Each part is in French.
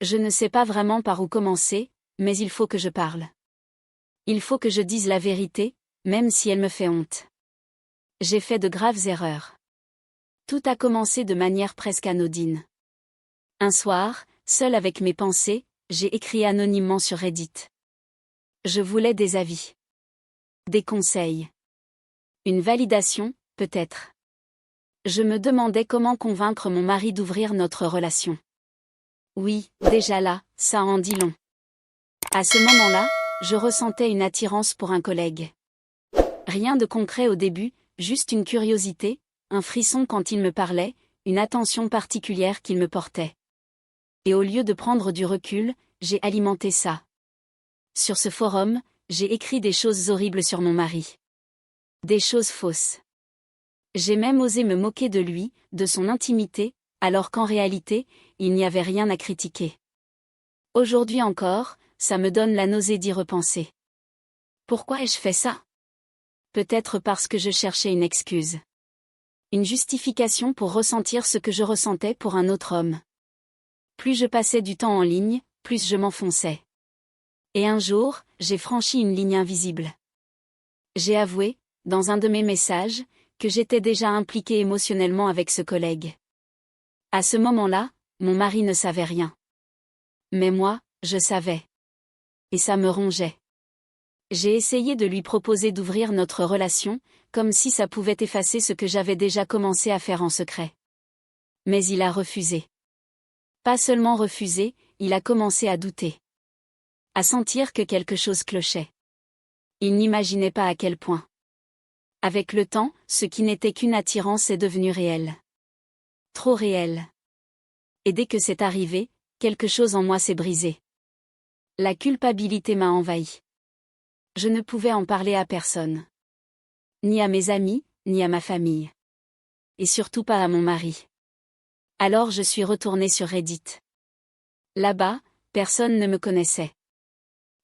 Je ne sais pas vraiment par où commencer, mais il faut que je parle. Il faut que je dise la vérité, même si elle me fait honte. J'ai fait de graves erreurs. Tout a commencé de manière presque anodine. Un soir, seul avec mes pensées, j'ai écrit anonymement sur Reddit. Je voulais des avis. Des conseils. Une validation, peut-être. Je me demandais comment convaincre mon mari d'ouvrir notre relation. Oui, déjà là, ça en dit long. À ce moment-là, je ressentais une attirance pour un collègue. Rien de concret au début, juste une curiosité, un frisson quand il me parlait, une attention particulière qu'il me portait. Et au lieu de prendre du recul, j'ai alimenté ça. Sur ce forum, j'ai écrit des choses horribles sur mon mari. Des choses fausses. J'ai même osé me moquer de lui, de son intimité, alors qu'en réalité, il n'y avait rien à critiquer. Aujourd'hui encore, ça me donne la nausée d'y repenser. Pourquoi ai-je fait ça? Peut-être parce que je cherchais une excuse. Une justification pour ressentir ce que je ressentais pour un autre homme. Plus je passais du temps en ligne, plus je m'enfonçais. Et un jour, j'ai franchi une ligne invisible. J'ai avoué, dans un de mes messages, que j'étais déjà impliquée émotionnellement avec ce collègue. À ce moment-là, mon mari ne savait rien. Mais moi, je savais. Et ça me rongeait. J'ai essayé de lui proposer d'ouvrir notre relation, comme si ça pouvait effacer ce que j'avais déjà commencé à faire en secret. Mais il a refusé. Pas seulement refusé, il a commencé à douter. À sentir que quelque chose clochait. Il n'imaginait pas à quel point. Avec le temps, ce qui n'était qu'une attirance est devenu réel. Trop réel. Et dès que c'est arrivé, quelque chose en moi s'est brisé. La culpabilité m'a envahi. Je ne pouvais en parler à personne. Ni à mes amis, ni à ma famille. Et surtout pas à mon mari. Alors je suis retournée sur Reddit. Là-bas, personne ne me connaissait.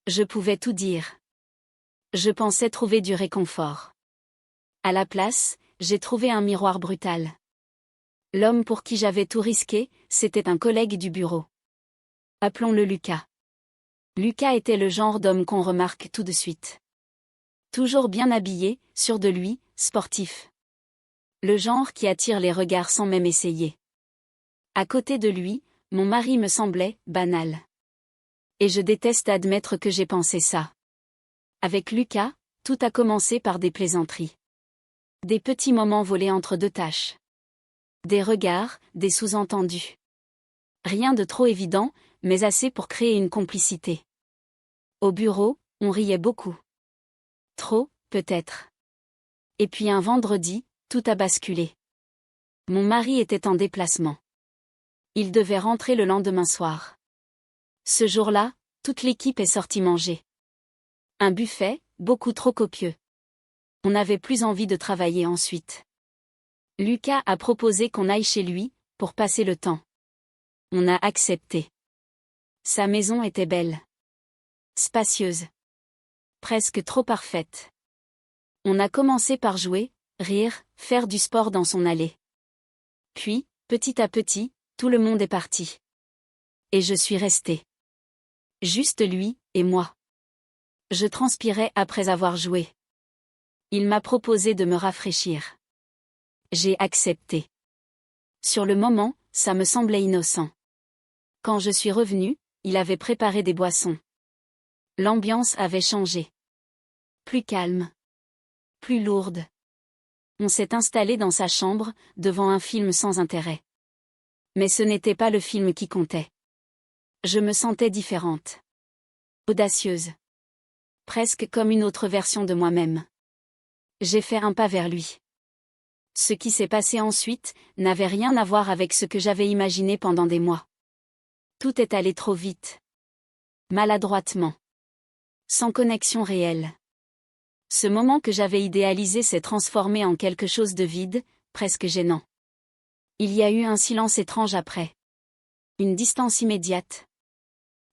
Je pouvais tout dire. Je pensais trouver du réconfort. À la place, j'ai trouvé un miroir brutal. L'homme pour qui j'avais tout risqué, c'était un collègue du bureau. Appelons-le Lucas. Lucas était le genre d'homme qu'on remarque tout de suite. Toujours bien habillé, sûr de lui, sportif. Le genre qui attire les regards sans même essayer. À côté de lui, mon mari me semblait banal. Et je déteste admettre que j'ai pensé ça. Avec Lucas, tout a commencé par des plaisanteries. Des petits moments volés entre deux tâches. Des regards, des sous-entendus. Rien de trop évident, mais assez pour créer une complicité. Au bureau, on riait beaucoup. Trop, peut-être. Et puis un vendredi, tout a basculé. Mon mari était en déplacement. Il devait rentrer le lendemain soir. Ce jour-là, toute l'équipe est sortie manger. Un buffet, beaucoup trop copieux. On n'avait plus envie de travailler ensuite. Lucas a proposé qu'on aille chez lui, pour passer le temps. On a accepté. Sa maison était belle. Spacieuse. Presque trop parfaite. On a commencé par jouer, rire, faire du sport dans son allée. Puis, petit à petit, tout le monde est parti. Et je suis restée. Juste lui, et moi. Je transpirais après avoir joué. Il m'a proposé de me rafraîchir. J'ai accepté. Sur le moment, ça me semblait innocent. Quand je suis revenue, il avait préparé des boissons. L'ambiance avait changé. Plus calme. Plus lourde. On s'est installé dans sa chambre, devant un film sans intérêt. Mais ce n'était pas le film qui comptait. Je me sentais différente. Audacieuse. Presque comme une autre version de moi-même. J'ai fait un pas vers lui. Ce qui s'est passé ensuite n'avait rien à voir avec ce que j'avais imaginé pendant des mois. Tout est allé trop vite. Maladroitement. Sans connexion réelle. Ce moment que j'avais idéalisé s'est transformé en quelque chose de vide, presque gênant. Il y a eu un silence étrange après. Une distance immédiate.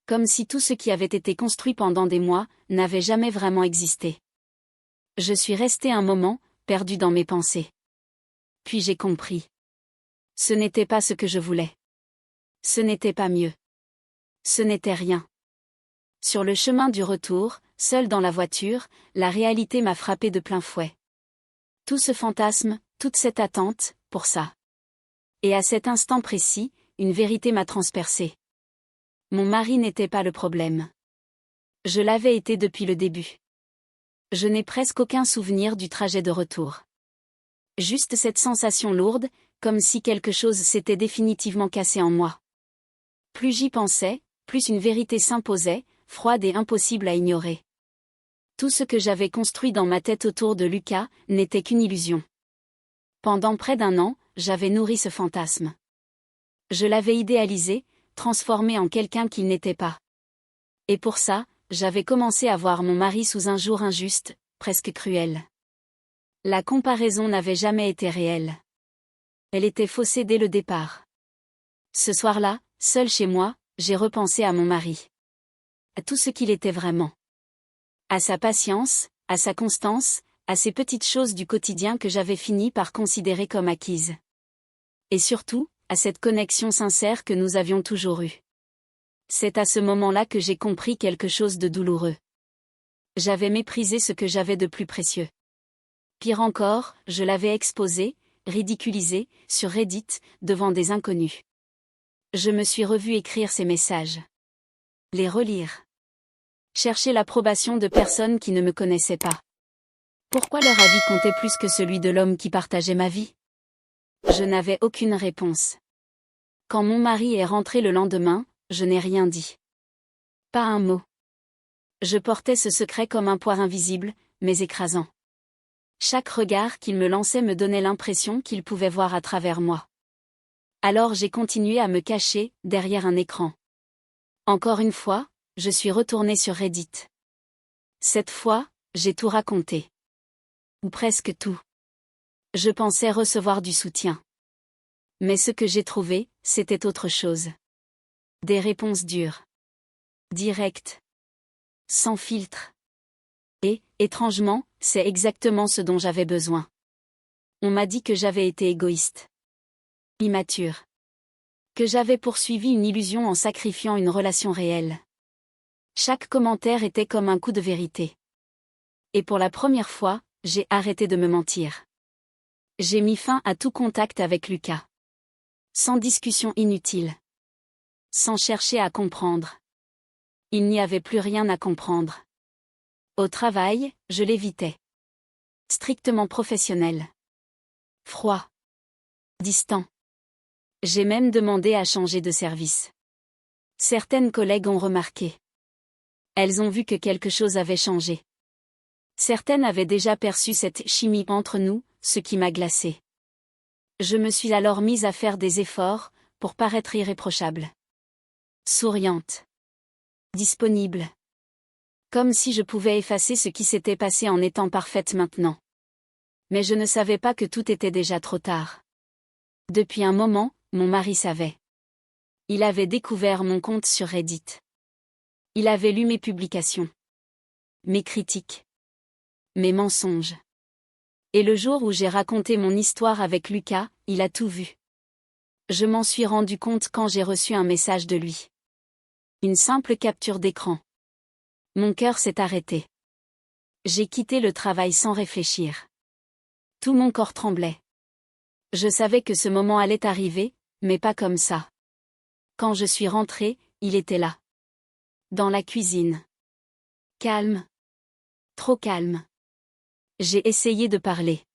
Comme si tout ce qui avait été construit pendant des mois n'avait jamais vraiment existé. Je suis restée un moment, perdue dans mes pensées. Puis j'ai compris. Ce n'était pas ce que je voulais. Ce n'était pas mieux. Ce n'était rien. Sur le chemin du retour, seul dans la voiture, la réalité m'a frappé de plein fouet. Tout ce fantasme, toute cette attente, pour ça. Et à cet instant précis, une vérité m'a transpercée. Mon mari n'était pas le problème. Je l'avais été depuis le début. Je n'ai presque aucun souvenir du trajet de retour. Juste cette sensation lourde, comme si quelque chose s'était définitivement cassé en moi. Plus j'y pensais, plus une vérité s'imposait, froide et impossible à ignorer. Tout ce que j'avais construit dans ma tête autour de Lucas n'était qu'une illusion. Pendant près d'1 an, j'avais nourri ce fantasme. Je l'avais idéalisé, transformé en quelqu'un qu'il n'était pas. Et pour ça, j'avais commencé à voir mon mari sous un jour injuste, presque cruel. La comparaison n'avait jamais été réelle. Elle était faussée dès le départ. Ce soir-là, seul chez moi, j'ai repensé à mon mari. À tout ce qu'il était vraiment. À sa patience, à sa constance, à ces petites choses du quotidien que j'avais fini par considérer comme acquises. Et surtout, à cette connexion sincère que nous avions toujours eue. C'est à ce moment-là que j'ai compris quelque chose de douloureux. J'avais méprisé ce que j'avais de plus précieux. Pire encore, je l'avais exposé, ridiculisé, sur Reddit, devant des inconnus. Je me suis revue écrire ces messages. Les relire. Chercher l'approbation de personnes qui ne me connaissaient pas. Pourquoi leur avis comptait plus que celui de l'homme qui partageait ma vie? Je n'avais aucune réponse. Quand mon mari est rentré le lendemain, je n'ai rien dit. Pas un mot. Je portais ce secret comme un poids invisible, mais écrasant. Chaque regard qu'il me lançait me donnait l'impression qu'il pouvait voir à travers moi. Alors j'ai continué à me cacher, derrière un écran. Encore une fois, je suis retournée sur Reddit. Cette fois, j'ai tout raconté. Ou presque tout. Je pensais recevoir du soutien. Mais ce que j'ai trouvé, c'était autre chose. Des réponses dures. Directes. Sans filtre. Et, étrangement, c'est exactement ce dont j'avais besoin. On m'a dit que j'avais été égoïste. Immature. Que j'avais poursuivi une illusion en sacrifiant une relation réelle. Chaque commentaire était comme un coup de vérité. Et pour la première fois, j'ai arrêté de me mentir. J'ai mis fin à tout contact avec Lucas. Sans discussion inutile. Sans chercher à comprendre. Il n'y avait plus rien à comprendre. Au travail, je l'évitais. Strictement professionnel. Froid. Distant. J'ai même demandé à changer de service. Certaines collègues ont remarqué. Elles ont vu que quelque chose avait changé. Certaines avaient déjà perçu cette chimie entre nous, ce qui m'a glacée. Je me suis alors mise à faire des efforts, pour paraître irréprochable. Souriante. Disponible. Comme si je pouvais effacer ce qui s'était passé en étant parfaite maintenant. Mais je ne savais pas que tout était déjà trop tard. Depuis un moment, mon mari savait. Il avait découvert mon compte sur Reddit. Il avait lu mes publications. Mes critiques. Mes mensonges. Et le jour où j'ai raconté mon histoire avec Lucas, il a tout vu. Je m'en suis rendu compte quand j'ai reçu un message de lui. Une simple capture d'écran. Mon cœur s'est arrêté. J'ai quitté le travail sans réfléchir. Tout mon corps tremblait. Je savais que ce moment allait arriver, mais pas comme ça. Quand je suis rentrée, il était là. Dans la cuisine. Calme. Trop calme. J'ai essayé de parler.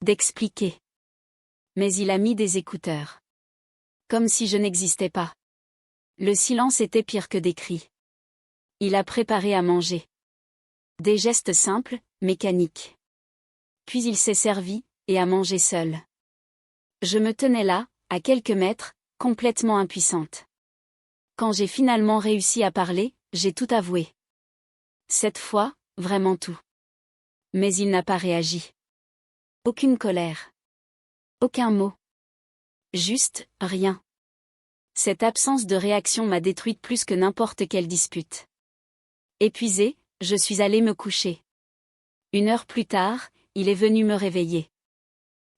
D'expliquer. Mais il a mis des écouteurs. Comme si je n'existais pas. Le silence était pire que des cris. Il a préparé à manger. Des gestes simples, mécaniques. Puis il s'est servi, et a mangé seul. Je me tenais là, à quelques mètres, complètement impuissante. Quand j'ai finalement réussi à parler, j'ai tout avoué. Cette fois, vraiment tout. Mais il n'a pas réagi. Aucune colère. Aucun mot. Juste, rien. Cette absence de réaction m'a détruite plus que n'importe quelle dispute. Épuisée, je suis allée me coucher. 1 heure plus tard, il est venu me réveiller.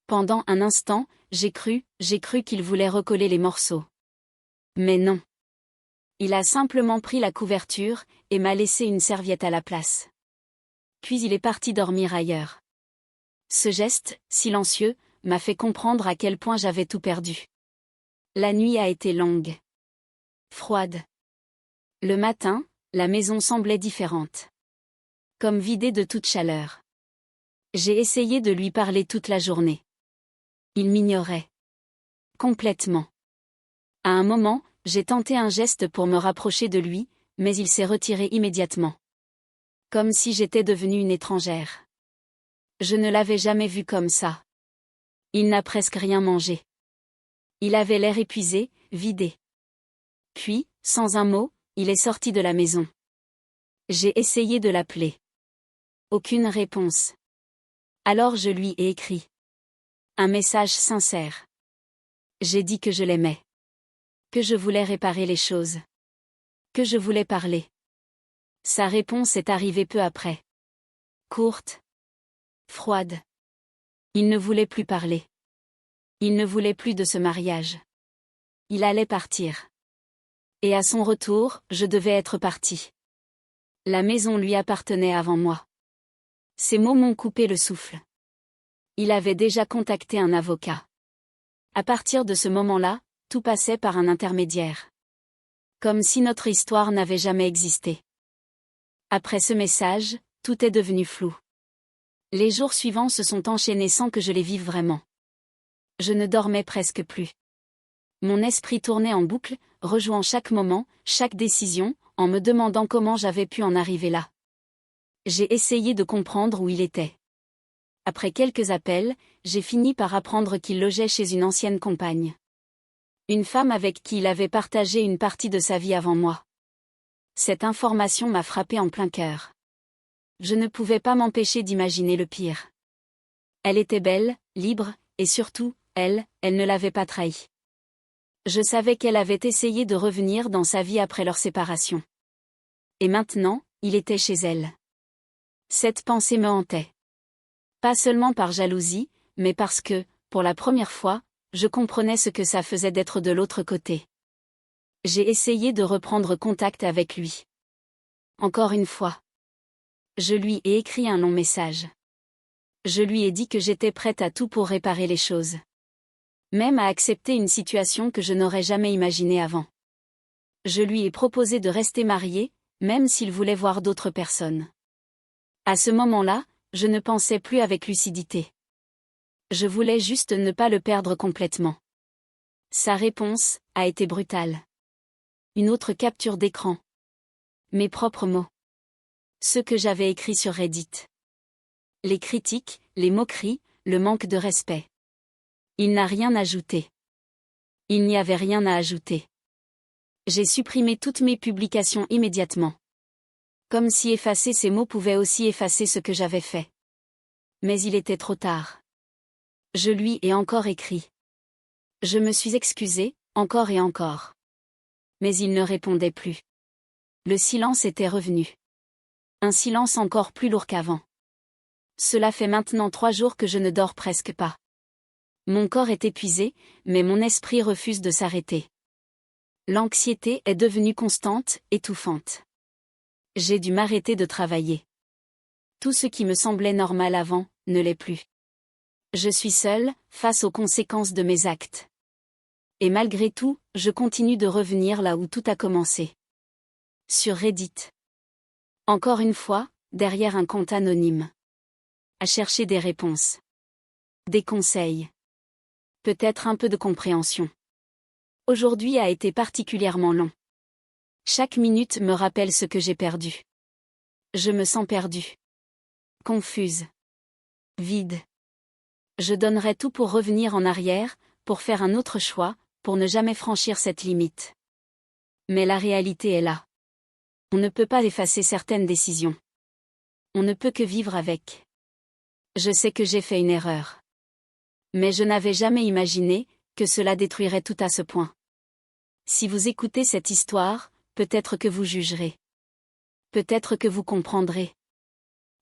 Pendant un instant, j'ai cru qu'il voulait recoller les morceaux. Mais non. Il a simplement pris la couverture et m'a laissé une serviette à la place. Puis il est parti dormir ailleurs. Ce geste, silencieux, m'a fait comprendre à quel point j'avais tout perdu. La nuit a été longue. Froide. Le matin, la maison semblait différente. Comme vidée de toute chaleur. J'ai essayé de lui parler toute la journée. Il m'ignorait. Complètement. À un moment, j'ai tenté un geste pour me rapprocher de lui, mais il s'est retiré immédiatement. Comme si j'étais devenue une étrangère. Je ne l'avais jamais vu comme ça. Il n'a presque rien mangé. Il avait l'air épuisé, vidé. Puis, sans un mot, il est sorti de la maison. J'ai essayé de l'appeler. Aucune réponse. Alors je lui ai écrit. Un message sincère. J'ai dit que je l'aimais. Que je voulais réparer les choses. Que je voulais parler. Sa réponse est arrivée peu après. Courte. Froide. Il ne voulait plus parler. Il ne voulait plus de ce mariage. Il allait partir. Et à son retour, je devais être partie. La maison lui appartenait avant moi. Ces mots m'ont coupé le souffle. Il avait déjà contacté un avocat. À partir de ce moment-là, tout passait par un intermédiaire. Comme si notre histoire n'avait jamais existé. Après ce message, tout est devenu flou. Les jours suivants se sont enchaînés sans que je les vive vraiment. Je ne dormais presque plus. Mon esprit tournait en boucle, rejouant chaque moment, chaque décision, en me demandant comment j'avais pu en arriver là. J'ai essayé de comprendre où il était. Après quelques appels, j'ai fini par apprendre qu'il logeait chez une ancienne compagne. Une femme avec qui il avait partagé une partie de sa vie avant moi. Cette information m'a frappé en plein cœur. Je ne pouvais pas m'empêcher d'imaginer le pire. Elle était belle, libre, et surtout, elle ne l'avait pas trahi. Je savais qu'elle avait essayé de revenir dans sa vie après leur séparation. Et maintenant, il était chez elle. Cette pensée me hantait. Pas seulement par jalousie, mais parce que, pour la première fois, je comprenais ce que ça faisait d'être de l'autre côté. J'ai essayé de reprendre contact avec lui. Encore une fois. Je lui ai écrit un long message. Je lui ai dit que j'étais prête à tout pour réparer les choses. Même à accepter une situation que je n'aurais jamais imaginée avant. Je lui ai proposé de rester mariée, même s'il voulait voir d'autres personnes. À ce moment-là, je ne pensais plus avec lucidité. Je voulais juste ne pas le perdre complètement. Sa réponse a été brutale. Une autre capture d'écran. Mes propres mots. Ceux que j'avais écrits sur Reddit. Les critiques, les moqueries, le manque de respect. Il n'a rien ajouté. Il n'y avait rien à ajouter. J'ai supprimé toutes mes publications immédiatement. Comme si effacer ces mots pouvait aussi effacer ce que j'avais fait. Mais il était trop tard. Je lui ai encore écrit. Je me suis excusée, encore et encore. Mais il ne répondait plus. Le silence était revenu. Un silence encore plus lourd qu'avant. Cela fait maintenant 3 jours que je ne dors presque pas. Mon corps est épuisé, mais mon esprit refuse de s'arrêter. L'anxiété est devenue constante, étouffante. J'ai dû m'arrêter de travailler. Tout ce qui me semblait normal avant, ne l'est plus. Je suis seule, face aux conséquences de mes actes. Et malgré tout, je continue de revenir là où tout a commencé. Sur Reddit. Encore une fois, derrière un compte anonyme. À chercher des réponses. Des conseils. Peut-être un peu de compréhension. Aujourd'hui a été particulièrement long. Chaque minute me rappelle ce que j'ai perdu. Je me sens perdue. Confuse. Vide. Je donnerais tout pour revenir en arrière, pour faire un autre choix, pour ne jamais franchir cette limite. Mais la réalité est là. On ne peut pas effacer certaines décisions. On ne peut que vivre avec. Je sais que j'ai fait une erreur. Mais je n'avais jamais imaginé que cela détruirait tout à ce point. Si vous écoutez cette histoire, peut-être que vous jugerez. Peut-être que vous comprendrez.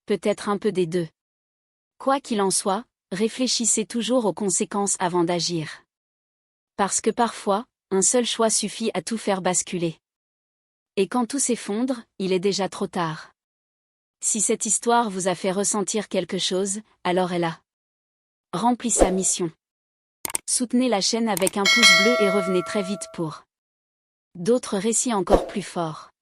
Peut-être un peu des deux. Quoi qu'il en soit, réfléchissez toujours aux conséquences avant d'agir. Parce que parfois, un seul choix suffit à tout faire basculer. Et quand tout s'effondre, il est déjà trop tard. Si cette histoire vous a fait ressentir quelque chose, alors elle a rempli sa mission. Soutenez la chaîne avec un pouce bleu et revenez très vite pour d'autres récits encore plus forts.